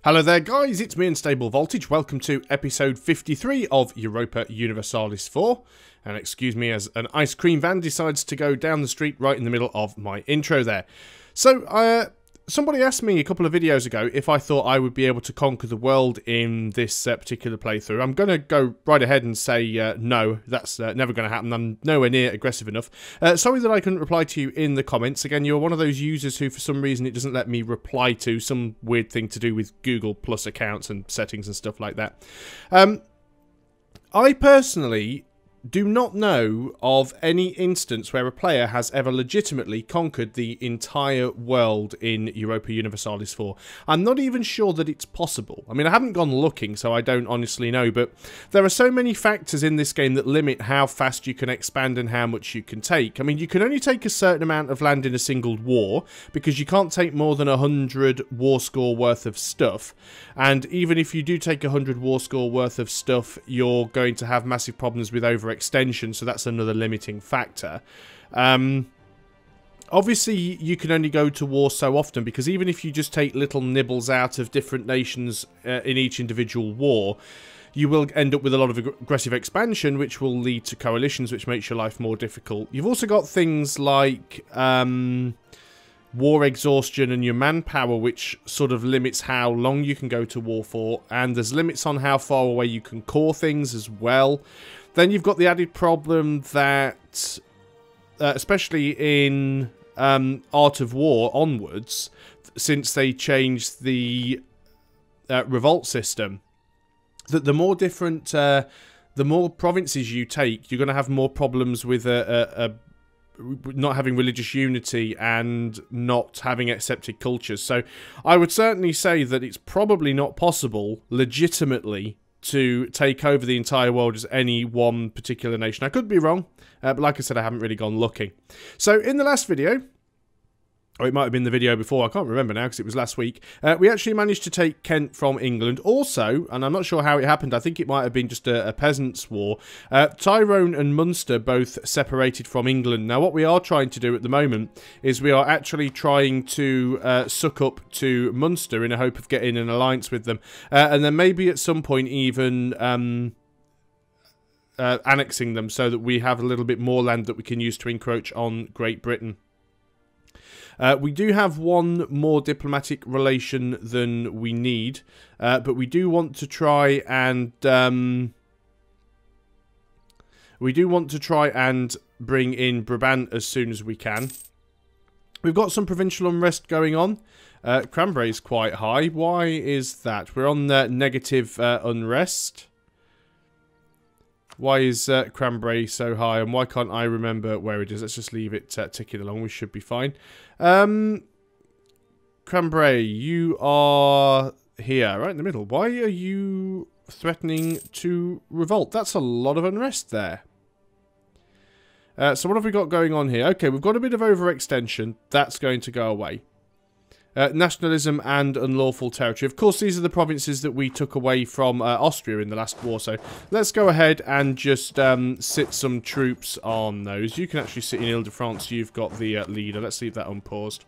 Hello there guys, it's me Unstable Voltage. Welcome to episode 53 of Europa Universalis IV. And excuse me as an ice cream van decides to go down the street right in the middle of my intro there. So, somebody asked me a couple of videos ago if I thought I would be able to conquer the world in this particular playthrough. I'm going to go right ahead and say no, that's never going to happen. I'm nowhere near aggressive enough. Sorry that I couldn't reply to you in the comments. Again, you're one of those users who for some reason it doesn't let me reply to, some weird thing to do with Google Plus accounts and settings and stuff like that. I personally do not know of any instance where a player has ever legitimately conquered the entire world in Europa Universalis IV. I'm not even sure that it's possible. I mean, I haven't gone looking, so I don't honestly know, but there are so many factors in this game that limit how fast you can expand and how much you can take. I mean, you can only take a certain amount of land in a single war, because you can't take more than 100 war score worth of stuff, and even if you do take 100 war score worth of stuff, you're going to have massive problems with overextension, so that's another limiting factor. Obviously, you can only go to war so often, because even if you just take little nibbles out of different nations in each individual war, you will end up with a lot of aggressive expansion, which will lead to coalitions, which makes your life more difficult. You've also got things like war exhaustion and your manpower, which sort of limits how long you can go to war for, and there's limits on how far away you can core things as well. Then you've got the added problem that, especially in Art of War onwards, since they changed the revolt system, that the more different, the more provinces you take, you're going to have more problems with not having religious unity and not having accepted cultures. So I would certainly say that it's probably not possible legitimately to take over the entire world as any one particular nation. I could be wrong, but like I said, I haven't really gone looking. So in the last video, or it might have been the video before, I can't remember now because it was last week, we actually managed to take Kent from England. Also, and I'm not sure how it happened, I think it might have been just a peasants' war, Tyrone and Munster both separated from England. Now, what we are trying to do at the moment is we are actually trying to suck up to Munster in a hope of getting an alliance with them. And then maybe at some point even annexing them so that we have a little bit more land that we can use to encroach on Great Britain. We do have one more diplomatic relation than we need, but we do want to try and bring in Brabant as soon as we can. We've got some provincial unrest going on. Cranberry's quite high. Why is that? We're on negative unrest. Why is Cranberry so high, and why can't I remember where it is? Let's just leave it ticking along. We should be fine. Cranberry, you are here, right in the middle. Why are you threatening to revolt? That's a lot of unrest there. So what have we got going on here? Okay, we've got a bit of overextension. That's going to go away. Nationalism and unlawful territory. Of course, these are the provinces that we took away from Austria in the last war, so let's go ahead and just sit some troops on those. You can actually sit in Ile-de-France. You've got the leader. Let's leave that unpaused.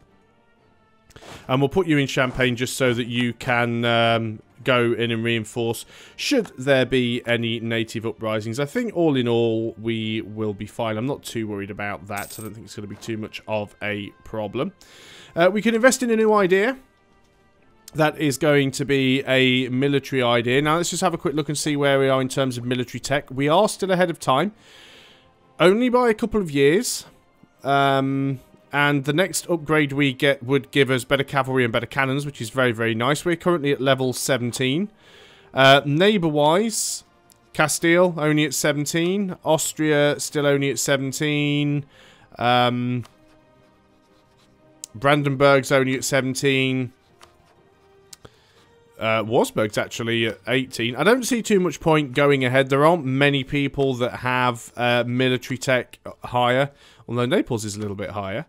And we'll put you in Champagne just so that you can go in and reinforce should there be any native uprisings. I think all in all we will be fine. I'm not too worried about that. I don't think it's going to be too much of a problem. We can invest in a new idea. That is going to be a military idea. Now let's just have a quick look and see where we are in terms of military tech. We are still ahead of time, only by a couple of years. And the next upgrade we get would give us better cavalry and better cannons, which is very, very nice. We're currently at level 17. Neighbour-wise, Castile only at 17. Austria still only at 17. Brandenburg's only at 17. Wurzburg's actually at 18. I don't see too much point going ahead. There aren't many people that have military tech higher, although Naples is a little bit higher.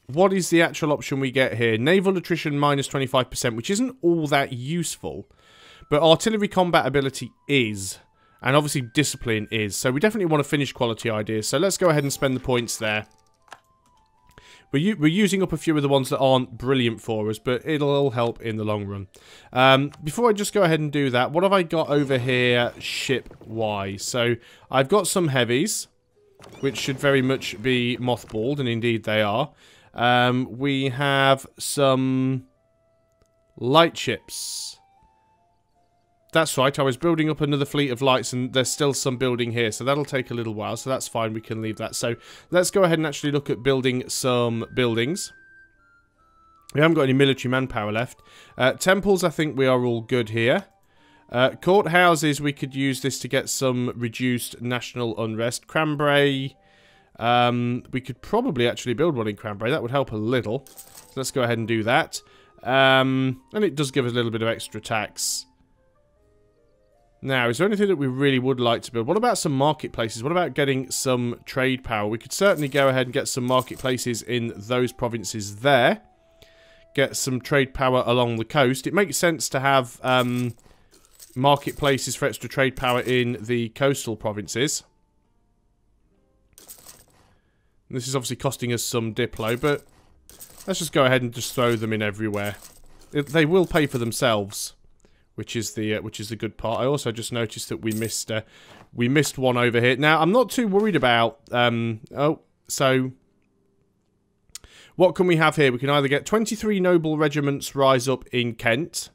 What is the actual option we get here? Naval attrition minus 25%, which isn't all that useful, but artillery combat ability is. And obviously discipline is. So we definitely want to finish quality ideas. So let's go ahead and spend the points there. We're using up a few of the ones that aren't brilliant for us, but it'll all help in the long run. Before I just go ahead and do that, what have I got over here ship-wise? So, I've got some heavies, which should very much be mothballed, and indeed they are. We have some light ships. That's right, I was building up another fleet of lights and there's still some building here, so that'll take a little while, so that's fine, we can leave that. So, let's go ahead and actually look at building some buildings. We haven't got any military manpower left. Temples, I think we are all good here. Courthouses, we could use this to get some reduced national unrest. Cranbray, we could probably actually build one in Cranbray, that would help a little. So let's go ahead and do that. And it does give us a little bit of extra tax. Now, is there anything that we really would like to build? What about some marketplaces? What about getting some trade power? We could certainly go ahead and get some marketplaces in those provinces there. Get some trade power along the coast. It makes sense to have marketplaces for extra trade power in the coastal provinces. This is obviously costing us some Diplo, but let's just go ahead and just throw them in everywhere. They will pay for themselves. Which is the good part. I also just noticed that we missed one over here. Now I'm not too worried about. So what can we have here? We can either get 23 noble regiments rise up in Kent,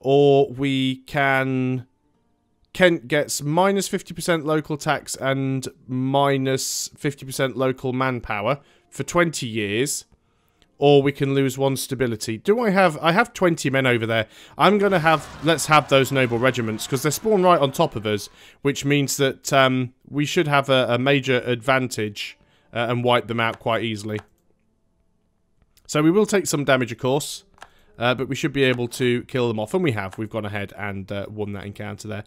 or we can. Kent gets minus 50% local tax and minus 50% local manpower for 20 years. Or we can lose one stability. I have 20 men over there. I'm going to have... Let's have those noble regiments, because they're spawned right on top of us, which means that we should have a major advantage and wipe them out quite easily. So we will take some damage, of course, but we should be able to kill them off, and we have. We've gone ahead and won that encounter there.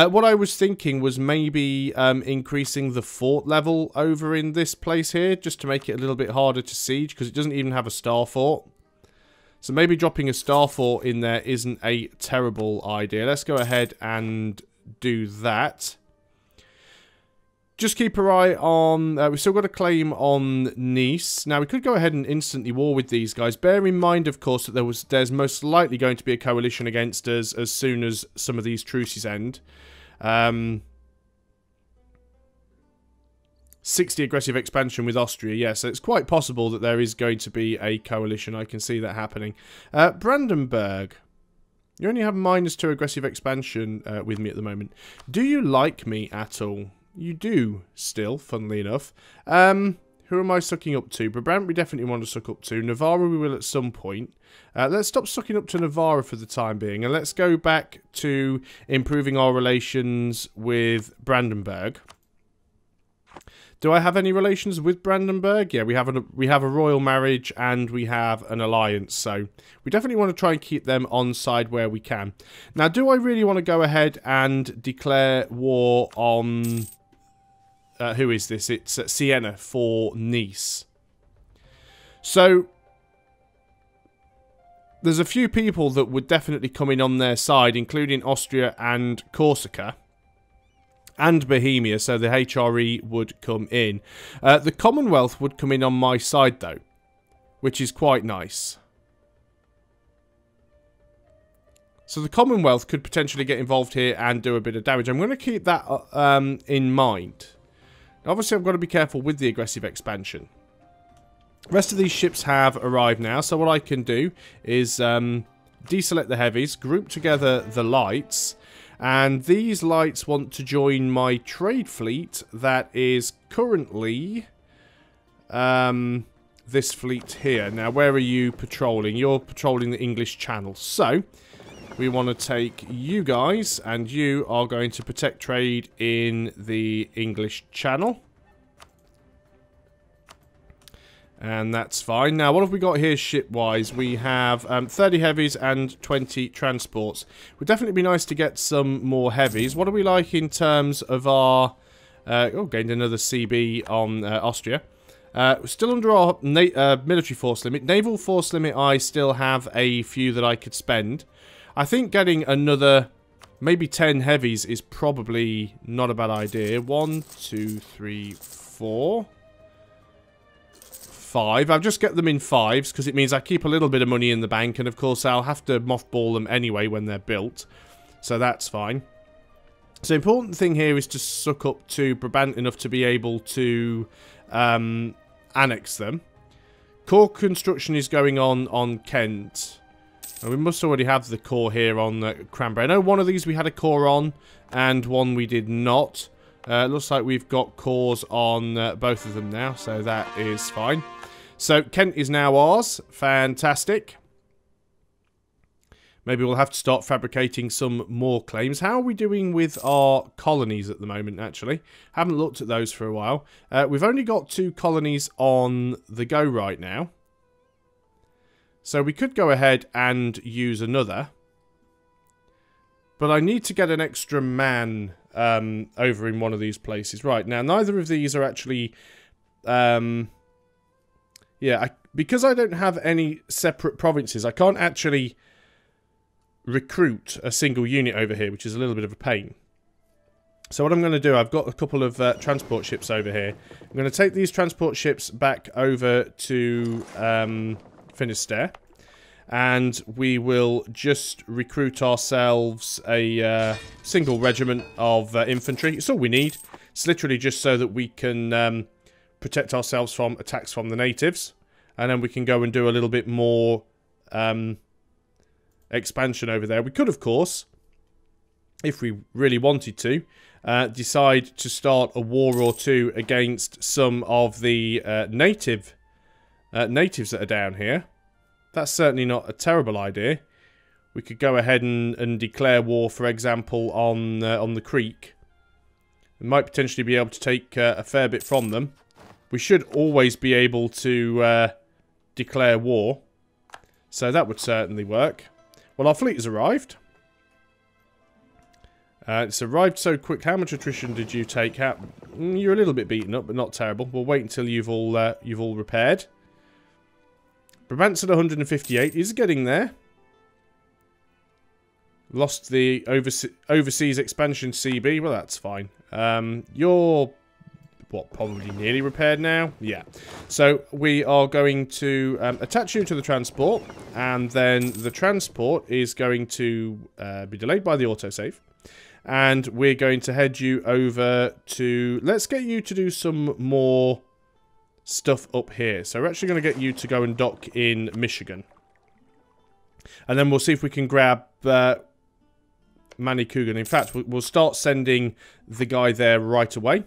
What I was thinking was maybe increasing the fort level over in this place here, just to make it a little bit harder to siege, because it doesn't even have a star fort. So maybe dropping a star fort in there isn't a terrible idea. Let's go ahead and do that. Just keep our eye on... we've still got a claim on Nice. Now, we could go ahead and instantly war with these guys. Bear in mind, of course, that there's most likely going to be a coalition against us as soon as some of these truces end. 60 aggressive expansion with Austria. Yeah, so it's quite possible that there is going to be a coalition. I can see that happening. Brandenburg. You only have -2 aggressive expansion with me at the moment. Do you like me at all? You do, still, funnily enough. Who am I sucking up to? Brabant we definitely want to suck up to. Navarra we will at some point. Let's stop sucking up to Navarra for the time being. And let's go back to improving our relations with Brandenburg. Do I have any relations with Brandenburg? Yeah, we have a royal marriage and we have an alliance. So we definitely want to try and keep them on side where we can. Now, do I really want to go ahead and declare war on... who is this? It's Siena for Nice. So, there's a few people that would definitely come in on their side, including Austria and Corsica. And Bohemia, so the HRE would come in. The Commonwealth would come in on my side, though. Which is quite nice. So the Commonwealth could potentially get involved here and do a bit of damage. I'm going to keep that in mind. Obviously, I've got to be careful with the aggressive expansion. The rest of these ships have arrived now, so what I can do is deselect the heavies, group together the lights, and these lights want to join my trade fleet that is currently this fleet here. Now, where are you patrolling? You're patrolling the English Channel, so... we want to take you guys, and you are going to protect trade in the English Channel. And that's fine. Now, what have we got here ship-wise? We have 30 heavies and 20 transports. Would definitely be nice to get some more heavies. What are we like in terms of our... gained another CB on Austria. We're still under our military force limit. Naval force limit, I still have a few that I could spend. I think getting another, maybe 10 heavies is probably not a bad idea. 1, 2, 3, 4, 5. I've just got them in 5s because it means I keep a little bit of money in the bank, and of course I'll have to mothball them anyway when they're built. So that's fine. So the important thing here is to suck up to Brabant enough to be able to annex them. Core construction is going on Kent. And we must already have the core here on Cranberry. I know one of these we had a core on, and one we did not. Looks like we've got cores on both of them now, so that is fine. So Kent is now ours. Fantastic. Maybe we'll have to start fabricating some more claims. How are we doing with our colonies at the moment, actually? Haven't looked at those for a while. We've only got 2 colonies on the go right now. So we could go ahead and use another. But I need to get an extra man over in one of these places. Right, now neither of these are actually... because I don't have any separate provinces, I can't actually recruit a single unit over here, which is a little bit of a pain. So what I'm going to do, I've got a couple of transport ships over here. I'm going to take these transport ships back over to Finisterre, and we will just recruit ourselves a single regiment of infantry. It's all we need. It's literally just so that we can protect ourselves from attacks from the natives, and then we can go and do a little bit more expansion over there. We could, of course, if we really wanted to, decide to start a war or two against some of the natives that are down here. That's certainly not a terrible idea. We could go ahead and declare war, for example, on the creek. We might potentially be able to take a fair bit from them. We should always be able to declare war, so that would certainly work. Well, our fleet has arrived. It's arrived so quick. How much attrition did you take? You're a little bit beaten up, but not terrible. We'll wait until you've all repaired. Brabant's at 158. He's getting there. Lost the overseas expansion CB. Well, that's fine. You're... what, probably nearly repaired now? Yeah. So we are going to attach you to the transport, and then the transport is going to be delayed by the autosave, and we're going to head you over to... let's get you to do some more stuff up here. So we're actually going to get you to go and dock in Michigan, and then we'll see if we can grab Manny Coogan. In fact, we'll start sending the guy there right away.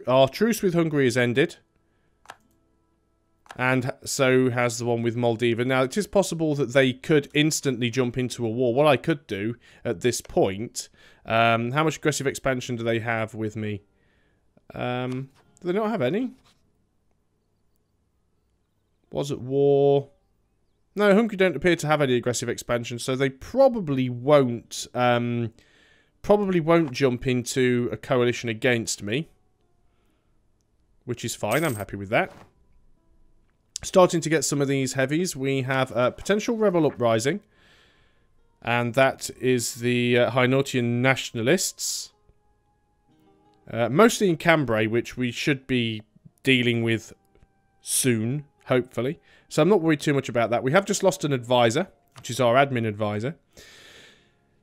Our truce with Hungary has ended, and so has the one with Moldova. Now, it is possible that they could instantly jump into a war. What I could do at this point... how much aggressive expansion do they have with me? Do they not have any? Was it war? No, Hungary don't appear to have any aggressive expansion, so they probably won't jump into a coalition against me. Which is fine, I'm happy with that. Starting to get some of these heavies. We have a potential rebel uprising. And that is the Hainautian nationalists. Mostly in Cambrai, which we should be dealing with soon, hopefully. So I'm not worried too much about that. We have just lost an advisor, which is our admin advisor.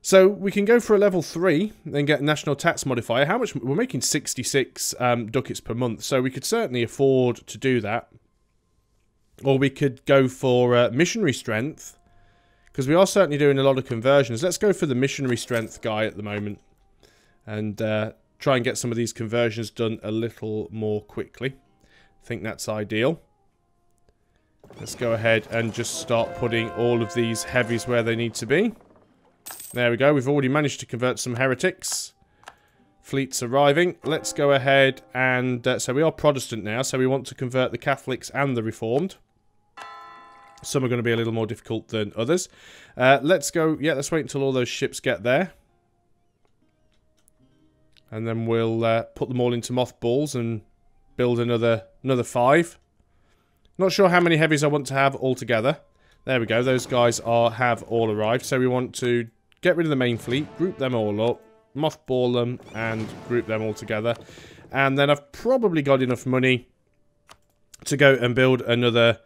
So we can go for a level 3 and get a national tax modifier. How much? We're making 66 ducats per month, so we could certainly afford to do that. Or we could go for missionary strength, because we are certainly doing a lot of conversions. Let's go for the missionary strength guy at the moment, and try and get some of these conversions done a little more quickly. I think that's ideal. Let's go ahead and just start putting all of these heavies where they need to be. There we go. We've already managed to convert some heretics. Fleet's arriving. Let's go ahead and... so we are Protestant now, so we want to convert the Catholics and the Reformed. Some are going to be a little more difficult than others. Let's go... yeah, let's wait until all those ships get there. And then we'll put them all into mothballs and build another 5. Not sure how many heavies I want to have altogether. There we go. Those guys have all arrived. So we want to get rid of the main fleet, group them all up, mothball them, and group them all together. And then I've probably got enough money to go and build another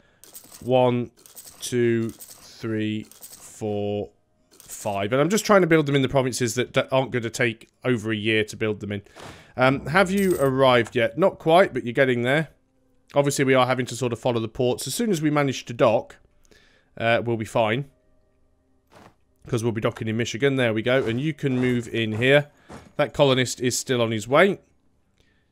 1, 2, 3, 4, 5. And I'm just trying to build them in the provinces that aren't going to take over a year to build them in. Have you arrived yet? Not quite, but you're getting there. Obviously, we are having to sort of follow the ports. As soon as we manage to dock, we'll be fine. Because we'll be docking in Michigan. There we go. And you can move in here. That colonist is still on his way.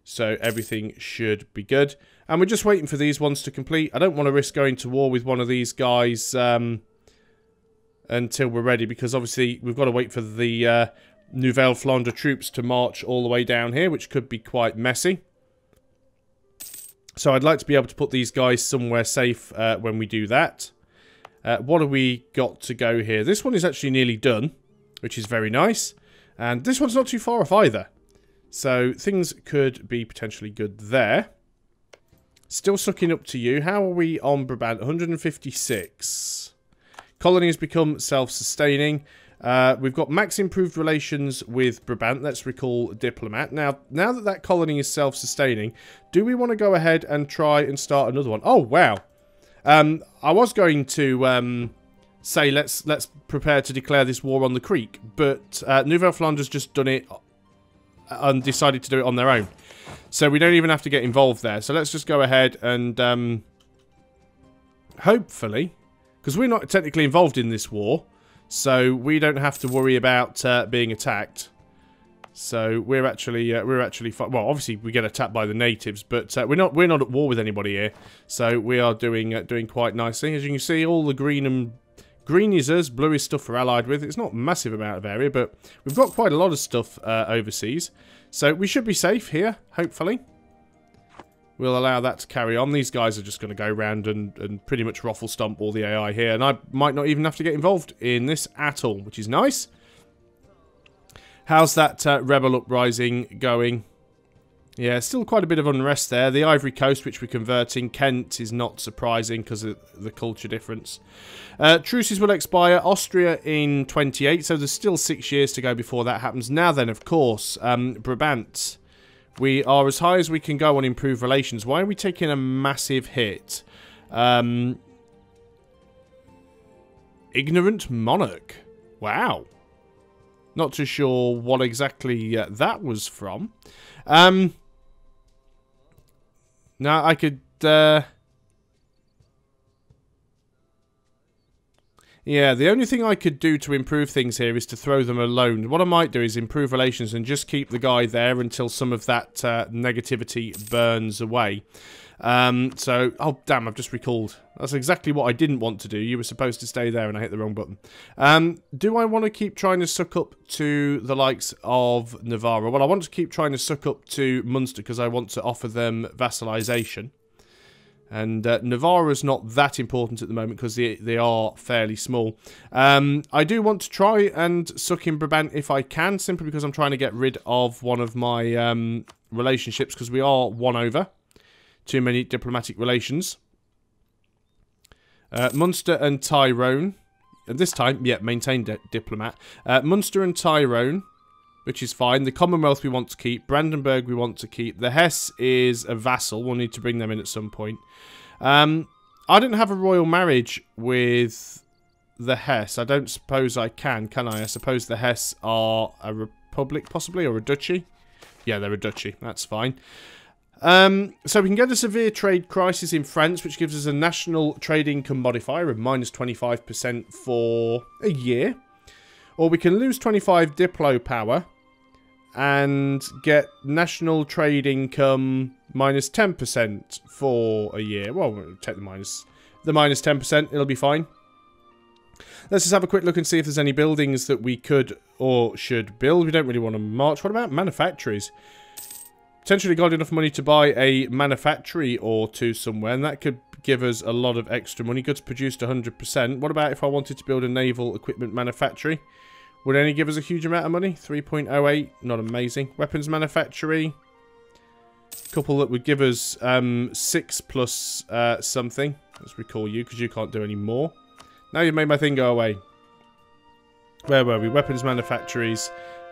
So everything should be good. And we're just waiting for these ones to complete. I don't want to risk going to war with one of these guys until we're ready. Because obviously we've got to wait for the Nouvelle Flandre troops to march all the way down here. Which could be quite messy. So I'd like to be able to put these guys somewhere safe when we do that. What have we got to go here? This one is actually nearly done. Which is very nice. And this one's not too far off either. So, things could be potentially good there. Still sucking up to you. How are we on Brabant? 156. Colony has become self-sustaining. We've got max improved relations with Brabant. Let's recall Diplomat. Now that colony is self-sustaining, do we want to go ahead and try and start another one? Oh, wow. I was going to say let's prepare to declare this war on the Creek, but Nouvelle Flandre's just done it and decided to do it on their own. So we don't even have to get involved there. So let's just go ahead and hopefully, because we're not technically involved in this war, so we don't have to worry about being attacked. So we're actually fine. Well, obviously we get attacked by the natives, but we're not at war with anybody here. So we are doing quite nicely. As you can see, all the green is us, blue is stuff we're allied with. It's not a massive amount of area, but we've got quite a lot of stuff overseas. So we should be safe here, hopefully. We'll allow that to carry on. These guys are just going to go around and pretty much ruffle stomp all the AI here. And I might not even have to get involved in this at all, which is nice. How's that rebel uprising going? Yeah, still quite a bit of unrest there. The Ivory Coast, which we're converting. Kent is not surprising because of the culture difference. Truces will expire. Austria in 28, so there's still 6 years to go before that happens. Now then, of course, Brabant. We are as high as we can go on improved relations. Why are we taking a massive hit? Ignorant Monarch. Wow. Not too sure what exactly that was from. Now, I could... yeah, the only thing I could do to improve things here is to throw them alone. What I might do is improve relations and just keep the guy there until some of that negativity burns away. So, oh damn, I've just recalled. That's exactly what I didn't want to do. You were supposed to stay there and I hit the wrong button. Do I want to keep trying to suck up to the likes of Navarra? Well, I want to keep trying to suck up to Munster because I want to offer them vassalization. And Navarra's not that important at the moment because they are fairly small. I do want to try and suck in Brabant if I can, simply because I'm trying to get rid of one of my relationships because we are won over. Too many diplomatic relations. Munster and Tyrone. And this time, yeah, maintain diplomat. Munster and Tyrone, which is fine. The Commonwealth we want to keep. Brandenburg we want to keep. The Hesse is a vassal. We'll need to bring them in at some point. I don't have a royal marriage with the Hesse. I don't suppose I can I? I suppose the Hesse are a republic, possibly, or a duchy. Yeah, they're a duchy. That's fine. So we can get a severe trade crisis in France, which gives us a national trade income modifier of -25% for a year. Or we can lose 25 diplo power and get national trade income -10% for a year. Well, we'll take the minus 10%. It'll be fine. Let's just have a quick look and see if there's any buildings that we could or should build. We don't really want to march. What about manufactories? Potentially got enough money to buy a manufactory or two somewhere, and that could give us a lot of extra money. Goods produced 100%. What about if I wanted to build a naval equipment manufactory? Would it only give us a huge amount of money? 3.08, not amazing. Weapons manufactory. Couple that would give us 6 plus something. Let's recall you, because you can't do any more. Now you've made my thing go away. Where were we? Weapons manufactories.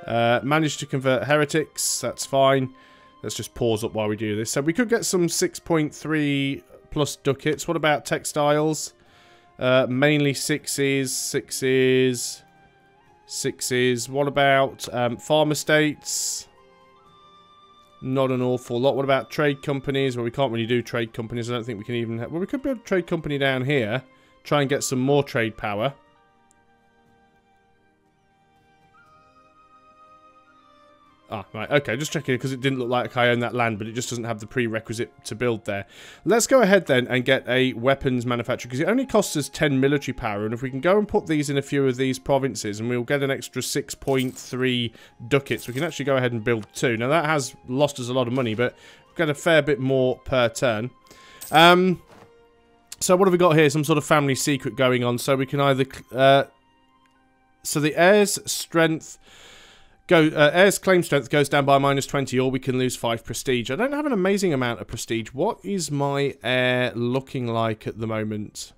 Managed to convert heretics. That's fine. Let's just pause up while we do this. So we could get some 6.3 plus ducats. What about textiles? Mainly 6s, 6s, 6s. What about farm estates? Not an awful lot. What about trade companies? Well, we can't really do trade companies. I don't think we can even... Well, we could build a trade company down here. Try and get some more trade power. Ah, right, okay, just checking because it didn't look like I owned that land, but it just doesn't have the prerequisite to build there. Let's go ahead then and get a weapons manufacturer, because it only costs us 10 military power, and if we can go and put these in a few of these provinces, and we'll get an extra 6.3 ducats, we can actually go ahead and build 2. Now, that has lost us a lot of money, but we've got a fair bit more per turn. So what have we got here? Some sort of family secret going on, so we can either... so the heir's strength... heir's claim strength goes down by -20, or we can lose 5 prestige. I don't have an amazing amount of prestige. What is my heir looking like at the moment?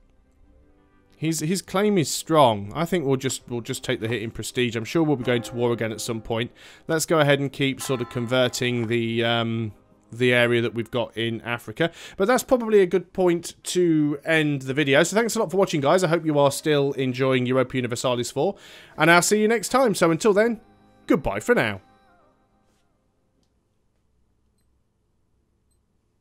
His claim is strong. I think we'll just take the hit in prestige. I'm sure we'll be going to war again at some point. Let's go ahead and keep sort of converting the area that we've got in Africa. But that's probably a good point to end the video. So thanks a lot for watching, guys. I hope you are still enjoying Europa Universalis IV, and I'll see you next time. So until then, goodbye for now.